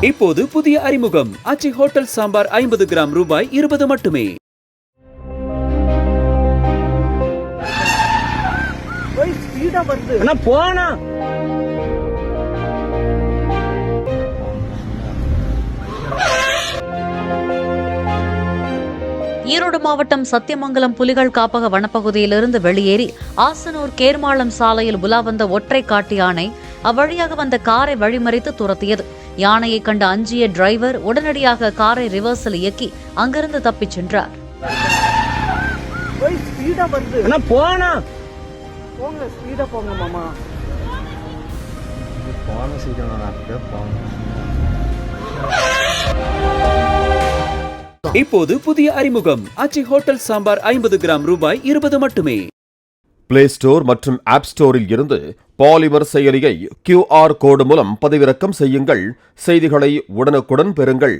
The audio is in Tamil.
இப்போது புதிய அறிமுகம் ஆச்சி ஹோட்டல் சாம்பார் 50 கிராம் ரூபாய் 20 மட்டுமே. ஈரோடு மாவட்டம் சத்தியமங்கலம் புலிகள் காப்பக வனப்பகுதியிலிருந்து வெளியேறி ஆசனூர் கேர்மாளம் சாலையில் உலா வந்த ஒற்றை காட்டு யானை அவ்வழியாக வந்த காரை வழிமறித்து துரத்தியது. யானையை கண்ட அஞ்சிய டிரைவர் உடனடியாக காரை ரிவர்ஸில் இயக்கி அங்கிருந்து தப்பிச் சென்றார். இப்போது புதிய அறிமுகம் ஆச்சி ஹோட்டல் சாம்பார் 50 கிராம் ரூபாய் 20 மட்டுமே. பிளே ஸ்டோர் மற்றும் ஆப் ஸ்டோரில் இருந்து பாலிமர் செயலியை QR கோடு மூலம் பதிவிறக்கம் செய்யுங்கள். செய்திகளை உடனுக்குடன் பெறுங்கள்.